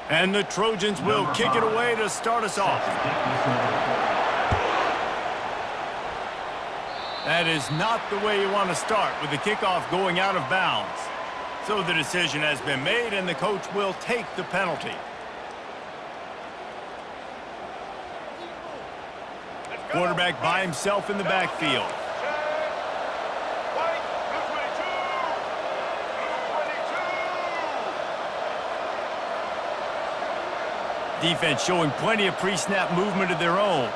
And the Trojans will kick it away to start us off. That is not the way you want to start with the kickoff going out of bounds. So the decision has been made, and the coach will take the penalty. Quarterback by himself in the backfield. Defense showing plenty of pre-snap movement of their own.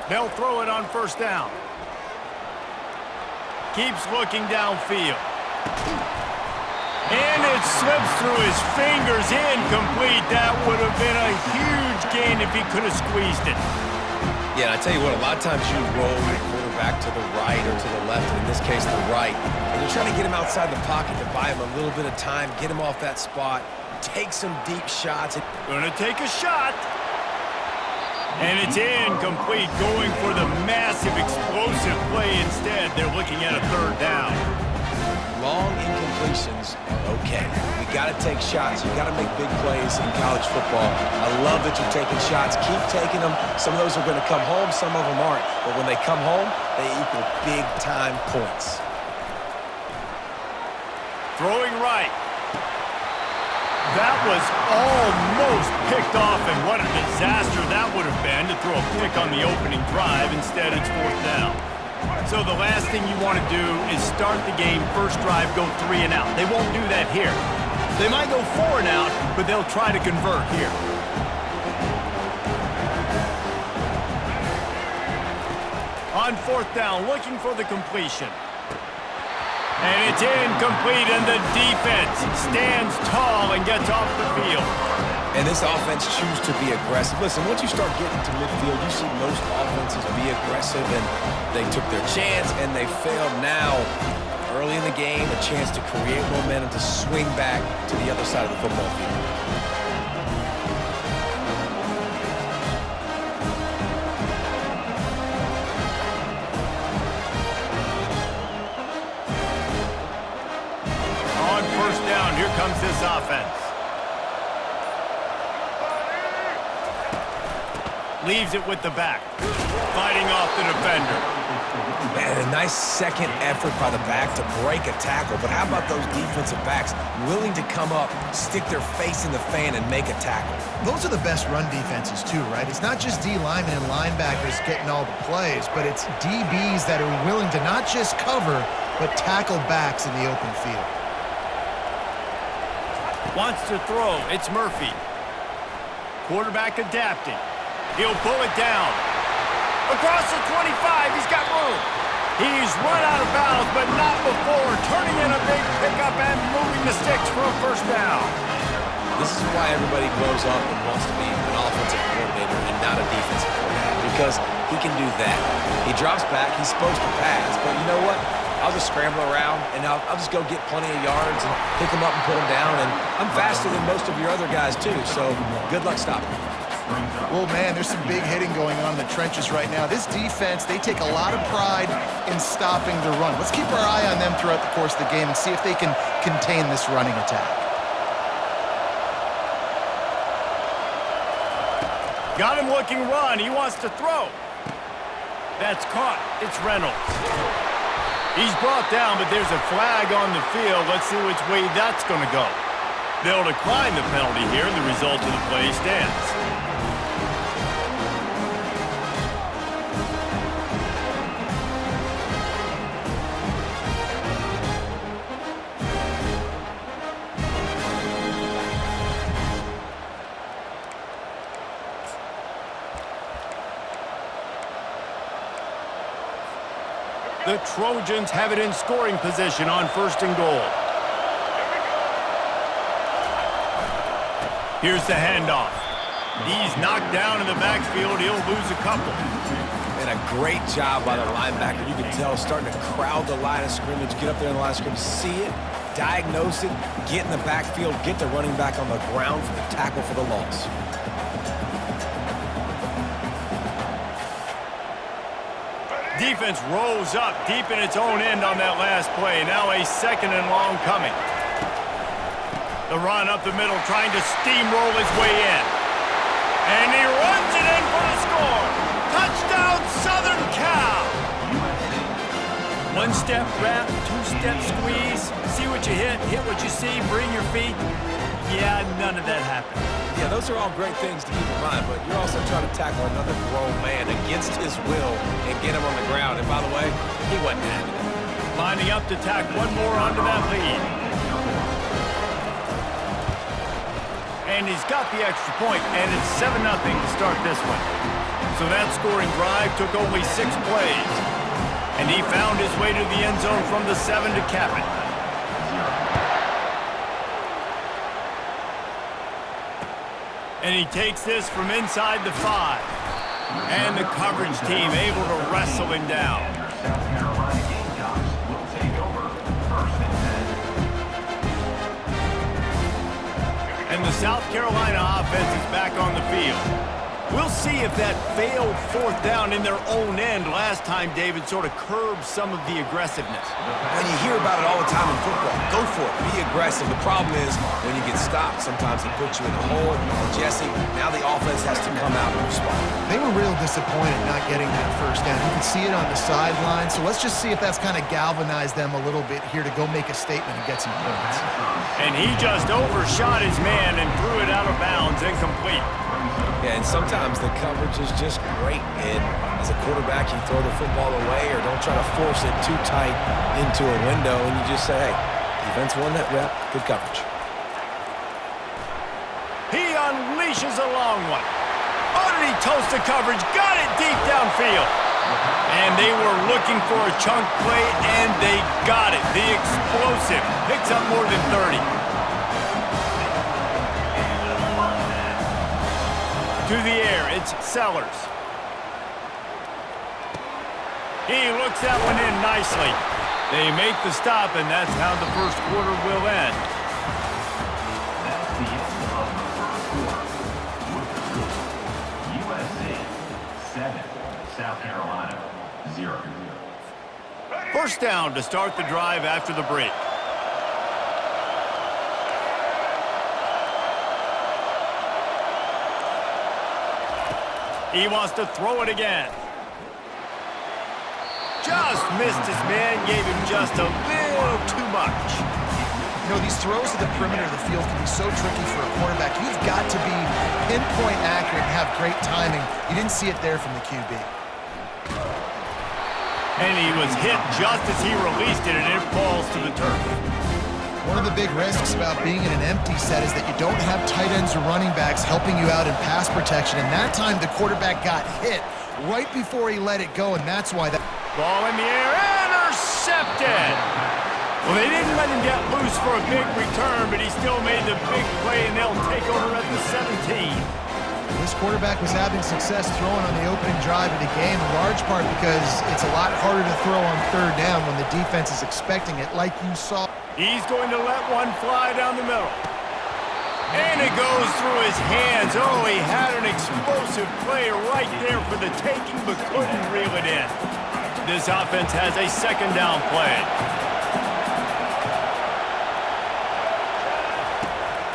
They'll throw it on first down. Keeps looking downfield. And it slips through his fingers, incomplete. That would have been a huge gain if he could have squeezed it. Yeah, and I tell you what, a lot of times you roll your quarterback to the right or to the left, in this case the right, and you're trying to get him outside the pocket to buy him a little bit of time, get him off that spot, take some deep shots. Gonna take a shot. And it's incomplete, going for the massive explosive play instead. They're looking at a third down. Long incompletions are okay. You got to take shots. You got to make big plays in college football. I love that you're taking shots. Keep taking them. Some of those are going to come home. Some of them aren't. But when they come home, they equal big-time points. Throwing right. That was almost picked off, and what a disaster that would have been to throw a pick on the opening drive. Instead, it's fourth down. So the last thing you want to do is start the game, first drive, go 3 and out. They won't do that here. They might go 4 and out, but they'll try to convert here. On fourth down, looking for the completion. And it's incomplete, and the defense stands tall and gets off the field. And this offense chooses to be aggressive. Listen, once you start getting to midfield, you see most offenses be aggressive, and they took their chance, and they failed. Now, early in the game, a chance to create momentum, to swing back to the other side of the football field. On first down, here comes this offense. Leaves it with the back, fighting off the defender. Man, a nice second effort by the back to break a tackle. But how about those defensive backs willing to come up, stick their face in the fan, and make a tackle? Those are the best run defenses too, right? It's not just D linemen and linebackers getting all the plays, but it's DBs that are willing to not just cover, but tackle backs in the open field. Wants to throw. It's Murphy. Quarterback adapting. He'll pull it down. Across the 25, he's got room. He's run out of bounds, but not before turning in a big pickup and moving the sticks for a first down. This is why everybody grows up and wants to be an offensive coordinator and not a defensive coordinator, because he can do that. He drops back, he's supposed to pass, but you know what? I'll just scramble around, and I'll just go get plenty of yards and pick them up and put them down, and I'm faster than most of your other guys too, so good luck stopping me. Well, man, there's some big hitting going on in the trenches right now. This defense, they take a lot of pride in stopping the run. Let's keep our eye on them throughout the course of the game and see if they can contain this running attack. Got him looking run. He wants to throw. That's caught. It's Reynolds. He's brought down, but there's a flag on the field. Let's see which way that's going to go. They'll decline the penalty here, and the result of the play stands. The Trojans have it in scoring position on first and goal. Here's the handoff. He's knocked down in the backfield. He'll lose a couple. And a great job by the linebacker. You can tell starting to crowd the line of scrimmage, get up there in the line of scrimmage, see it, diagnose it, get in the backfield, get the running back on the ground for the tackle for the loss. Defense rolls up deep in its own end on that last play. Now a second and long coming. The run up the middle, trying to steamroll his way in. And he runs it in for the score. Touchdown, Southern Cal! One-step wrap, two-step squeeze. See what you hit what you see, bring your feet. Yeah, none of that happened. Yeah, those are all great things to keep in mind, but you're also trying to tackle another grown man against his will and get him on the ground. And by the way, he wasn't having it. Lining up to tack one more onto that lead. And he's got the extra point, and it's 7-0 to start this one. So that scoring drive took only 6 plays. And he found his way to the end zone from the 7 to cap it. And he takes this from inside the 5. And the coverage team able to wrestle him down. And the South Carolina offense is back on the field. We'll see if that failed 4th down in their own end last time, David, sort of curbed some of the aggressiveness. When you hear about it all the time in football, go for it. Be aggressive. The problem is when you get stopped, sometimes it puts you in a hole. And Jesse, now the offense has to come out and respond. They were real disappointed not getting that first down. You can see it on the sideline. So let's just see if that's kind of galvanized them a little bit here to go make a statement and get some points. And he just overshot his man and threw it out of bounds, incomplete. Yeah, and sometimes the coverage is just great. And as a quarterback, you throw the football away or don't try to force it too tight into a window, and you just say, hey, defense won that rep, good coverage. He unleashes a long one. Oh, did he toast the coverage? Got it deep downfield. And they were looking for a chunk play, and they got it. The explosive picks up more than 30. To the air, it's Sellers. He looks that one in nicely. They make the stop, and that's how the first quarter will end. That's the end of the first quarter. With the score, USC 7, South Carolina 0. First down to start the drive after the break. He wants to throw it again. Just missed his man, gave him just a little too much. You know, these throws to the perimeter of the field can be so tricky for a quarterback. You've got to be pinpoint accurate and have great timing. You didn't see it there from the QB. And he was hit just as he released it, and it falls to the turf. One of the big risks about being in an empty set is that you don't have tight ends or running backs helping you out in pass protection. And that time, the quarterback got hit right before he let it go, and that's why that... Ball in the air, intercepted! Well, they didn't let him get loose for a big return, but he still made the big play, and they'll take over at the 17. This quarterback was having success throwing on the opening drive of the game, in large part because it's a lot harder to throw on 3rd down when the defense is expecting it, like you saw. He's going to let one fly down the middle. And it goes through his hands. Oh, he had an explosive play right there for the taking, but couldn't reel it in. This offense has a 2nd down play.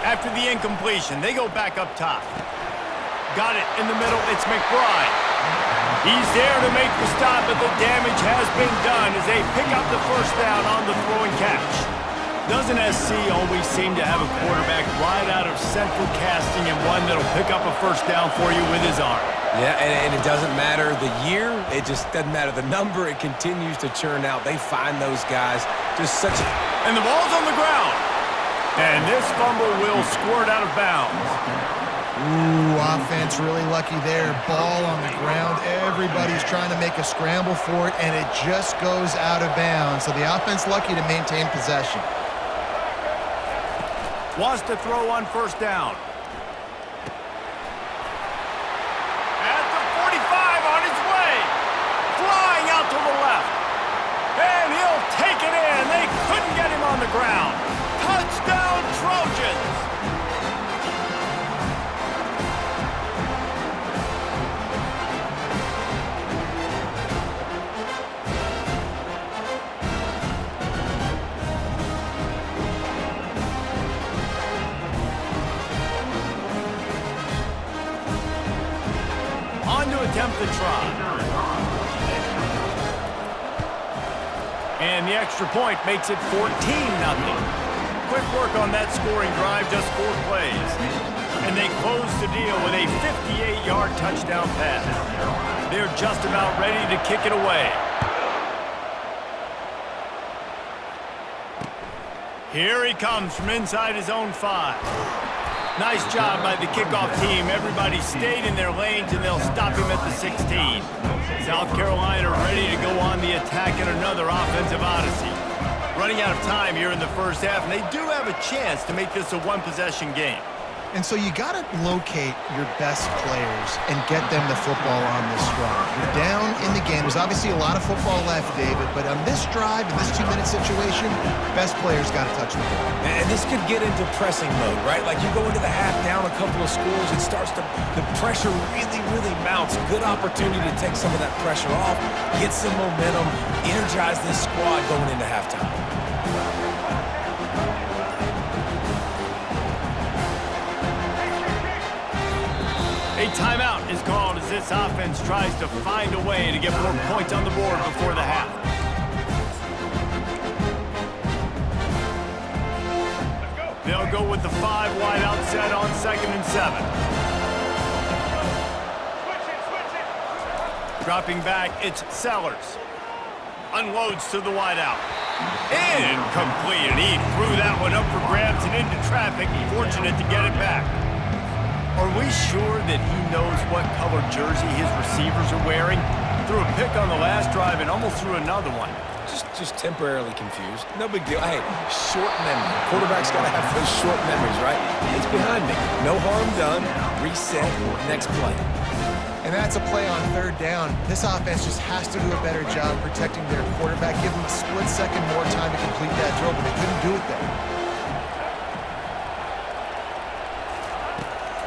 After the incompletion, they go back up top. Got it in the middle, it's McBride. He's there to make the stop, but the damage has been done as they pick up the first down on the throw and catch. Doesn't SC always seem to have a quarterback right out of central casting and one that'll pick up a first down for you with his arm? Yeah, and it doesn't matter the year. It just doesn't matter the number. It continues to churn out. They find those guys just such a... And the ball's on the ground. And this fumble will squirt out of bounds. Ooh, offense really lucky there. Ball on the ground. Everybody's trying to make a scramble for it, and it just goes out of bounds. So the offense lucky to maintain possession. Wants to throw on first down. At the 45 on his way. Flying out to the left. And he'll take it in. They couldn't get him on the ground. Touchdown, Trojans! the try. And the extra point makes it 14-0. Quick work on that scoring drive, just 4 plays. And they close the deal with a 58-yard touchdown pass. They're just about ready to kick it away. Here he comes from inside his own 5. Nice job by the kickoff team. Everybody stayed in their lanes, and they'll stop him at the 16. South Carolina ready to go on the attack in another offensive odyssey. Running out of time here in the first half, and they do have a chance to make this a one-possession game. And so you got to locate your best players and get them the football on this drive. You're down in the game. There's obviously a lot of football left, David, but on this drive, in this 2-minute situation, best players got to touch the ball. And this could get into pressing mode, right? Like you go into the half down a couple of scores, it starts to, the pressure really mounts. Good opportunity to take some of that pressure off, get some momentum, energize this squad going into halftime. A timeout is called as this offense tries to find a way to get more points on the board before the half. They'll go with the 5 wide out set on 2nd and 7. Dropping back, it's Sellers. Unloads to the wide out. Incomplete, and he threw that one up for grabs and into traffic. Fortunate to get it back. Are we sure that he knows what color jersey his receivers are wearing? Threw a pick on the last drive and almost threw another one. Just temporarily confused. No big deal. Hey, short memory. Quarterback's got to have those short memories, right? It's behind me. No harm done. Reset. Next play. And that's a play on 3rd down. This offense just has to do a better job protecting their quarterback. Give them a split second more time to complete that throw, but they couldn't do it there.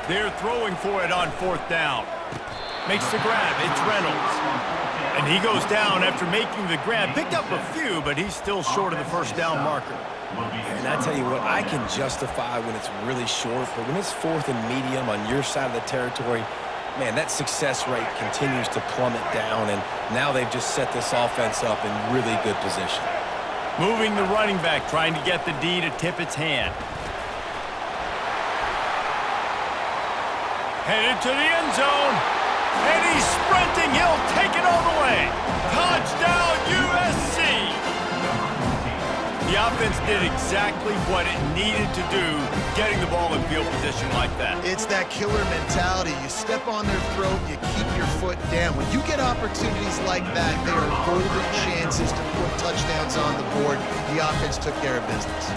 They're throwing for it on 4th down. Makes the grab. It's Reynolds. And he goes down after making the grab. Picked up a few, but he's still short of the 1st down marker. And I tell you what, I can justify when it's really short, but when it's 4th and medium on your side of the territory, man, that success rate continues to plummet down, and now they've just set this offense up in really good position. Moving the running back, trying to get the D to tip its hand. Headed to the end zone, and he's sprinting. He'll take it all the way. Touchdown, USC! The offense did exactly what it needed to do, getting the ball in field position like that. It's that killer mentality. You step on their throat, you keep your foot down. When you get opportunities like that, they are golden chances to put touchdowns on the board. The offense took care of business.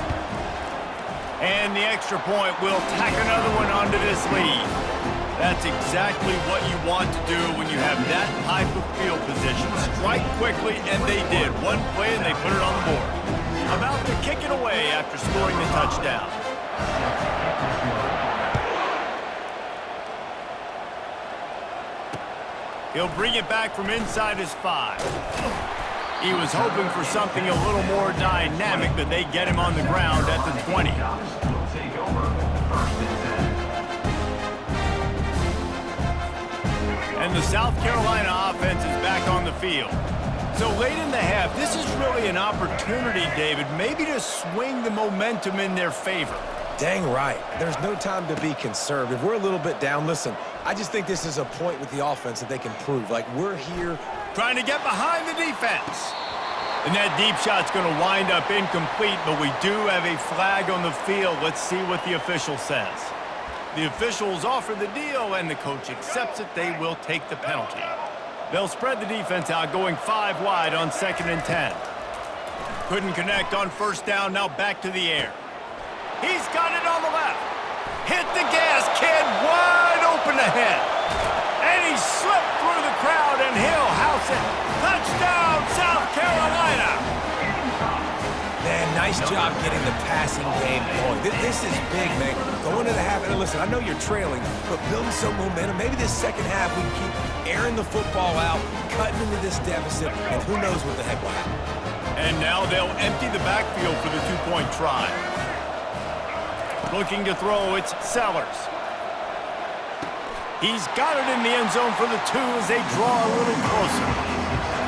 And the extra point will tack another one onto this lead. That's exactly what you want to do when you have that type of field position. Strike quickly, and they did. One play, and they put it on the board. About to kick it away after scoring the touchdown. He'll bring it back from inside his 5. He was hoping for something a little more dynamic, but they get him on the ground at the 20. And the South Carolina offense is back on the field. So late in the half, this is really an opportunity, David, maybe to swing the momentum in their favor. Dang right. There's no time to be conservative. We're a little bit down. Listen, I just think this is a point with the offense that they can prove. Like, we're here. Trying to get behind the defense. And that deep shot's going to wind up incomplete, but we do have a flag on the field. Let's see what the official says. The officials offer the deal, and the coach accepts it. They will take the penalty. They'll spread the defense out, going 5 wide on 2nd and 10. Couldn't connect on 1st down, now back to the air. He's got it on the left. Hit the gas, kid, wide open ahead. And he slipped through the crowd, and he'll house it. Touchdown, South Carolina. Man, nice job getting the passing game going. This is big, man. Going to the half, and listen, I know you're trailing, but building some momentum. Maybe this second half we can keep airing the football out, cutting into this deficit, and who knows what the heck will happen. And now they'll empty the backfield for the 2-point try. Looking to throw, it's Sellers. He's got it in the end zone for the 2 as they draw a little closer.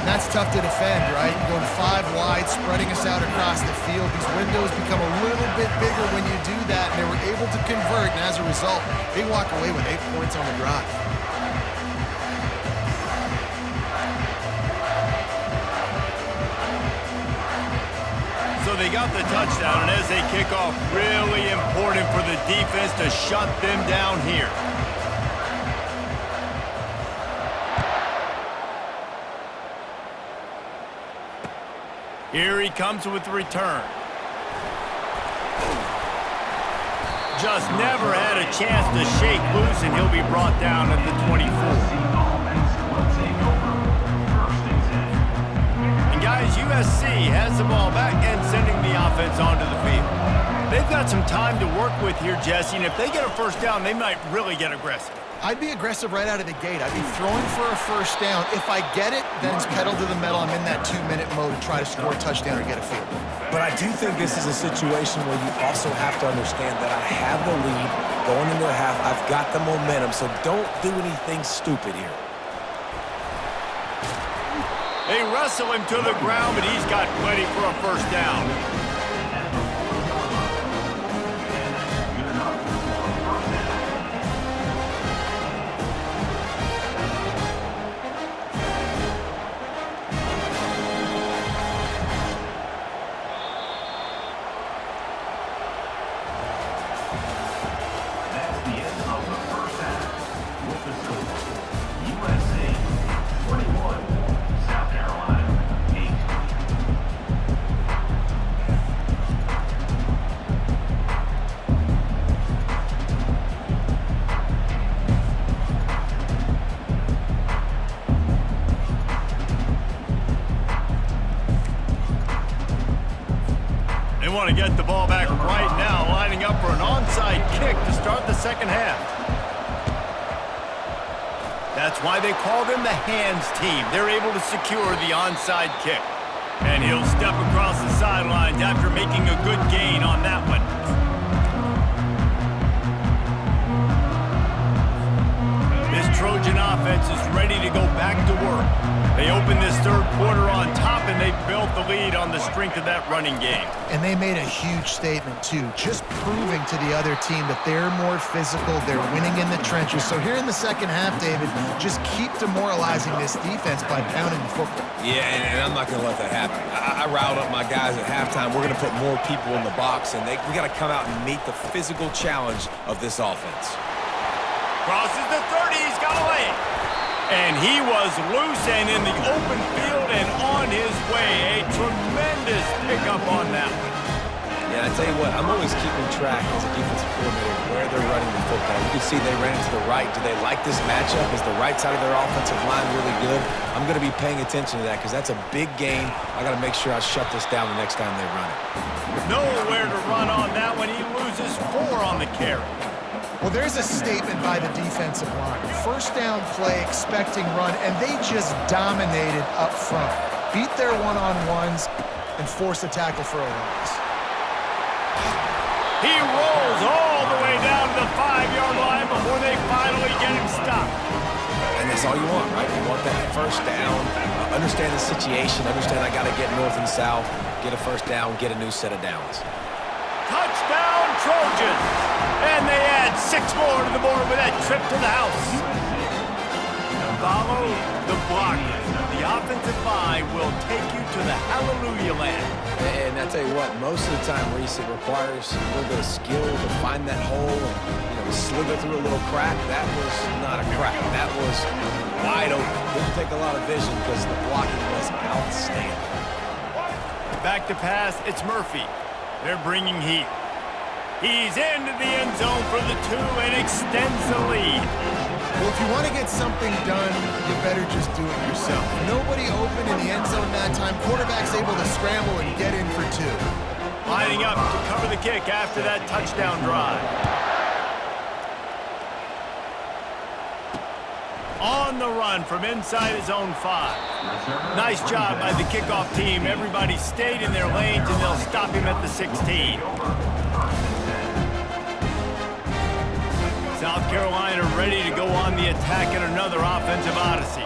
And that's tough to defend, right? You're going 5 wide, spreading us out across the field. These windows become a little bit bigger when you do that, and they were able to convert, and as a result, they walk away with 8 points on the drive. So they got the touchdown, and as they kick off, really important for the defense to shut them down here. Here he comes with the return. Just never had a chance to shake loose, and he'll be brought down at the 24. And guys, USC has the ball back and sending the offense onto the field. They've got some time to work with here, Jesse, and if they get a first down, they might really get aggressive. I'd be aggressive right out of the gate. I'd be throwing for a first down. If I get it, then it's pedal to the metal. I'm in that 2-minute mode to try to score a touchdown or get a field. But I do think this is a situation where you also have to understand that I have the lead going into the half. I've got the momentum, so don't do anything stupid here. They wrestle him to the ground, but he's got plenty for a first down. They want to get the ball back right now, lining up for an onside kick to start the second half. That's why they call them the hands team. They're able to secure the onside kick. And he'll step across the sidelines after making a good gain on that one. This Trojan offense is ready to go back to work. They opened this third quarter on top, and they built the lead on the strength of that running game. And they made a huge statement, too, just proving to the other team that they're more physical, they're winning in the trenches. So here in the second half, David, just keep demoralizing this defense by pounding the football. Yeah, and I'm not going to let that happen. I riled up my guys at halftime. We're going to put more people in the box, and we got to come out and meet the physical challenge of this offense. Crosses the 30, he's got away. And he was loose and in the open field and on his way. A tremendous pickup on that one. Yeah, I tell you what, I'm always keeping track as a defensive coordinator where they're running the football. You can see they ran it to the right. Do they like this matchup? Is the right side of their offensive line really good? I'm going to be paying attention to that because that's a big game. I got to make sure I shut this down the next time they run it. Nowhere to run on that one. He loses 4 on the carry. Well, there's a statement by the defensive line. First down play, expecting run, and they just dominated up front. Beat their one-on-ones and forced a tackle for a loss. He rolls all the way down to the 5-yard line before they finally get him stopped. And that's all you want, right? You want that first down, understand the situation, understand I got to get north and south, get a first down, get a new set of downs. Touchdown, Trojans! And they add 6 more to the board with that trip to the house. Follow the blockers. The offensive line will take you to the hallelujah land. And I tell you what, most of the time, Reese, it requires a little bit of skill to find that hole and slither through a little crack. That was not a crack. That was wide open. Didn't take a lot of vision because the blocking was outstanding. Back to pass, it's Murphy. They're bringing heat. He's into the end zone for the 2 and extends the lead. Well, if you want to get something done, you better just do it yourself. Nobody open in the end zone that time. Quarterback's able to scramble and get in for 2. Lining up to cover the kick after that touchdown drive. On the run from inside his own 5. Nice job by the kickoff team. Everybody stayed in their lanes, and they'll stop him at the 16. South Carolina ready to go on the attack in another offensive odyssey.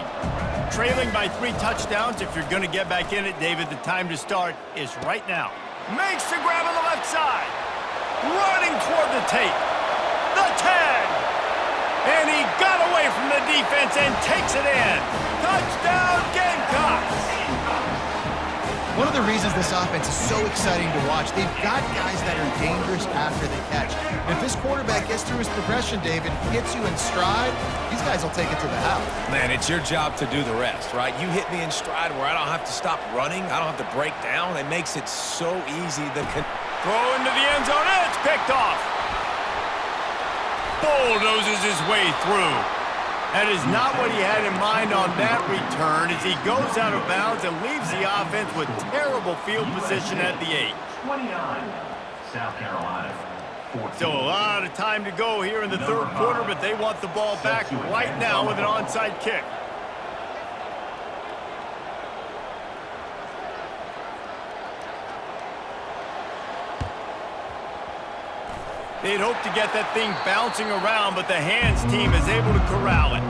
Trailing by 3 touchdowns. If you're going to get back in it, David, the time to start is right now. Makes the grab on the left side. Running toward the tape. The 10. And he got away from the defense and takes it in. Touchdown, Gamecocks! One of the reasons this offense is so exciting to watch, they've got guys that are dangerous after they catch. If this quarterback gets through his progression, David, hits you in stride, these guys will take it to the house. Man, it's your job to do the rest, right? You hit me in stride where I don't have to stop running. I don't have to break down. It makes it so easy. Throw into the end zone, and it's picked off. Bulldozes his way through. That is not what he had in mind on that return as he goes out of bounds and leaves the offense with terrible field position at the 8. 29, South Carolina. 14. Still a lot of time to go here in the third quarter, but they want the ball back right now with an onside kick. They'd hope to get that thing bouncing around, but the hands team is able to corral it.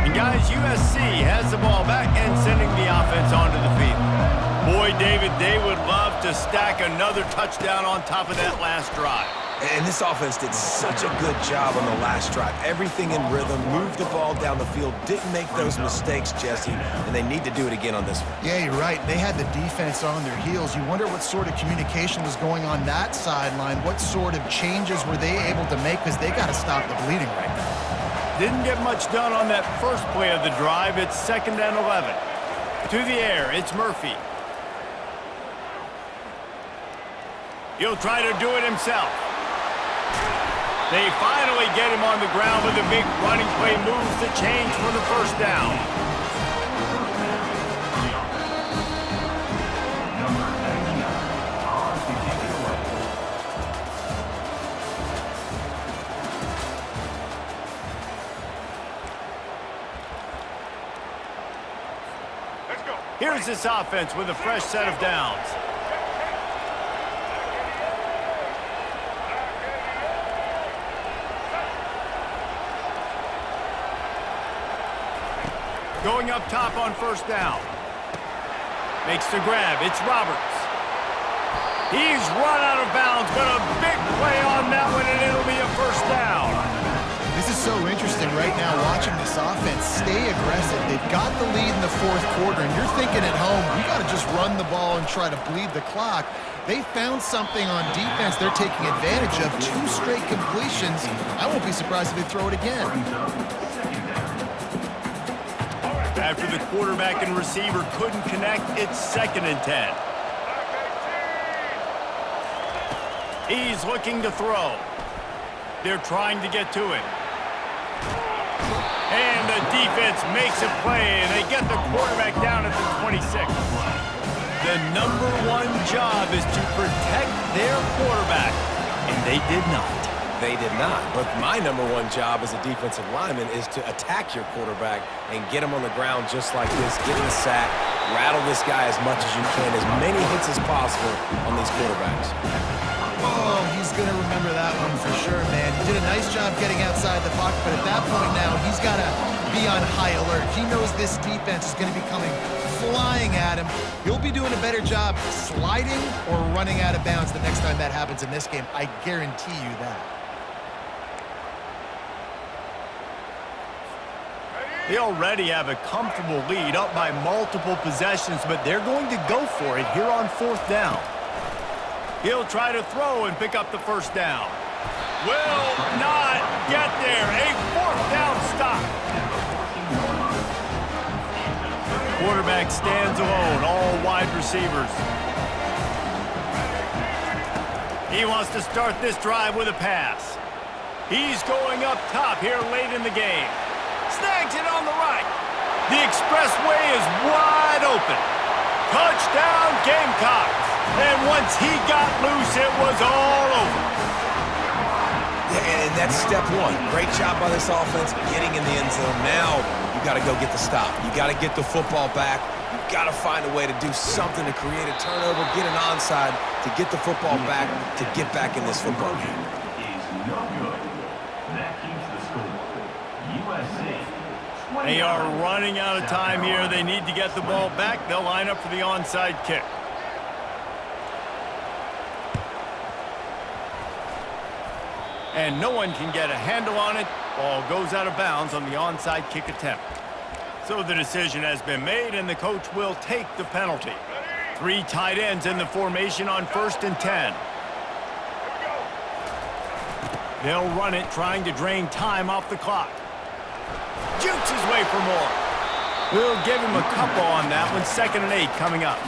And guys, USC has the ball back and sending the offense onto the field. Boy, David, they would love to stack another touchdown on top of that last drive. And this offense did such a good job on the last drive. Everything in rhythm, moved the ball down the field, didn't make those mistakes, Jesse, and they need to do it again on this one. Yeah, you're right. They had the defense on their heels. You wonder what sort of communication was going on that sideline. What sort of changes were they able to make because they got to stop the bleeding right now. Didn't get much done on that first play of the drive. It's 2nd and 11. To the air, it's Murphy. He'll try to do it himself. They finally get him on the ground with a big running play, moves the chains for the first down. Number 99, on to kick it away. Let's go. Here's this offense with a fresh set of downs. Going up top on first down. Makes the grab. It's Roberts. He's run out of bounds, but a big play on that one, and it'll be a first down. This is so interesting right now, watching this offense stay aggressive. They've got the lead in the fourth quarter, and you're thinking at home, we got to just run the ball and try to bleed the clock. They found something on defense they're taking advantage of. 2 straight completions. I won't be surprised if they throw it again. After the quarterback and receiver couldn't connect, it's 2nd and 10. He's looking to throw. They're trying to get to it. And the defense makes a play, and they get the quarterback down at the 26. The number 1 job is to protect their quarterback, and they did not. They did not. But my number 1 job as a defensive lineman is to attack your quarterback and get him on the ground just like this, get the sack, rattle this guy as much as you can, as many hits as possible on these quarterbacks. Oh, he's going to remember that one for sure, man. He did a nice job getting outside the pocket, but at that point now, he's got to be on high alert. He knows this defense is going to be coming flying at him. He'll be doing a better job sliding or running out of bounds the next time that happens in this game. I guarantee you that. They already have a comfortable lead, up by multiple possessions, but they're going to go for it here on 4th down. He'll try to throw and pick up the first down. Will not get there. A 4th down stop. Quarterback stands alone, all wide receivers. He wants to start this drive with a pass. He's going up top here late in the game. Snags it on the right. The expressway is wide open. Touchdown, Gamecocks. And once he got loose, it was all over. Yeah, and that's step 1. Great job by this offense getting in the end zone. Now you got to go get the stop. You got to get the football back You've got to find a way to do something to create a turnover, get an onside, to get the football back, to get back in this football game. Is no good. That keeps the score. USA. They are running out of time here. They need to get the ball back. They'll line up for the onside kick. And no one can get a handle on it. Ball goes out of bounds on the onside kick attempt. So the decision has been made, and the coach will take the penalty. 3 tight ends in the formation on 1st and 10. They'll run it, trying to drain time off the clock. Jukes his way for more. We'll give him a couple on that one. 2nd and 8 coming up.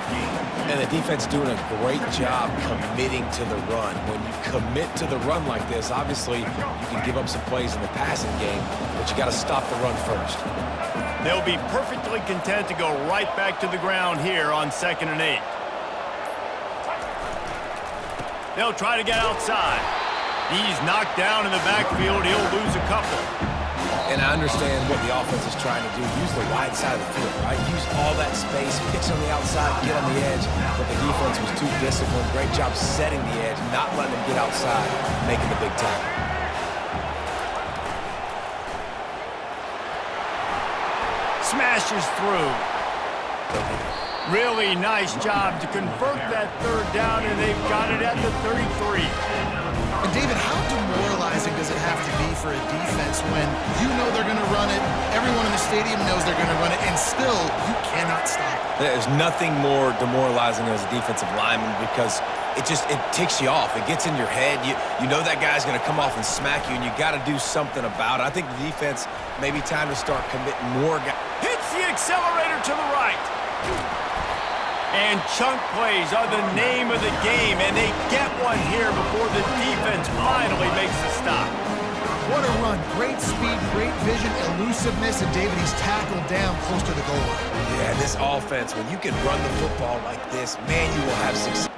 And the defense doing a great job committing to the run. When you commit to the run like this, obviously you can give up some plays in the passing game, but you got to stop the run first. They'll be perfectly content to go right back to the ground here on 2nd and 8. They'll try to get outside. He's knocked down in the backfield. He'll lose a couple. And I understand what the offense is trying to do. Use the wide side of the field, right? Use all that space, pitch on the outside, get on the edge. But the defense was too disciplined. Great job setting the edge, not letting them get outside, making the big tackle. Smashes through. Really nice job to convert that 3rd down, and they've got it at the 33. And David, how demoralizing does it have to be for a defense when you know they're going to run it, everyone in the stadium knows they're going to run it, and still you cannot stop it? There's nothing more demoralizing as a defensive lineman because it ticks you off. It gets in your head. You know that guy's going to come off and smack you, and you got to do something about it. I think the defense maybe time to start committing more guys. Hits the accelerator to the right. And chunk plays are the name of the game, and they get one here before the defense finally makes the stop. What a run. Great speed, great vision, elusiveness, and David, he's tackled down close to the goal line. Yeah, this offense, when you can run the football like this, man, you will have success.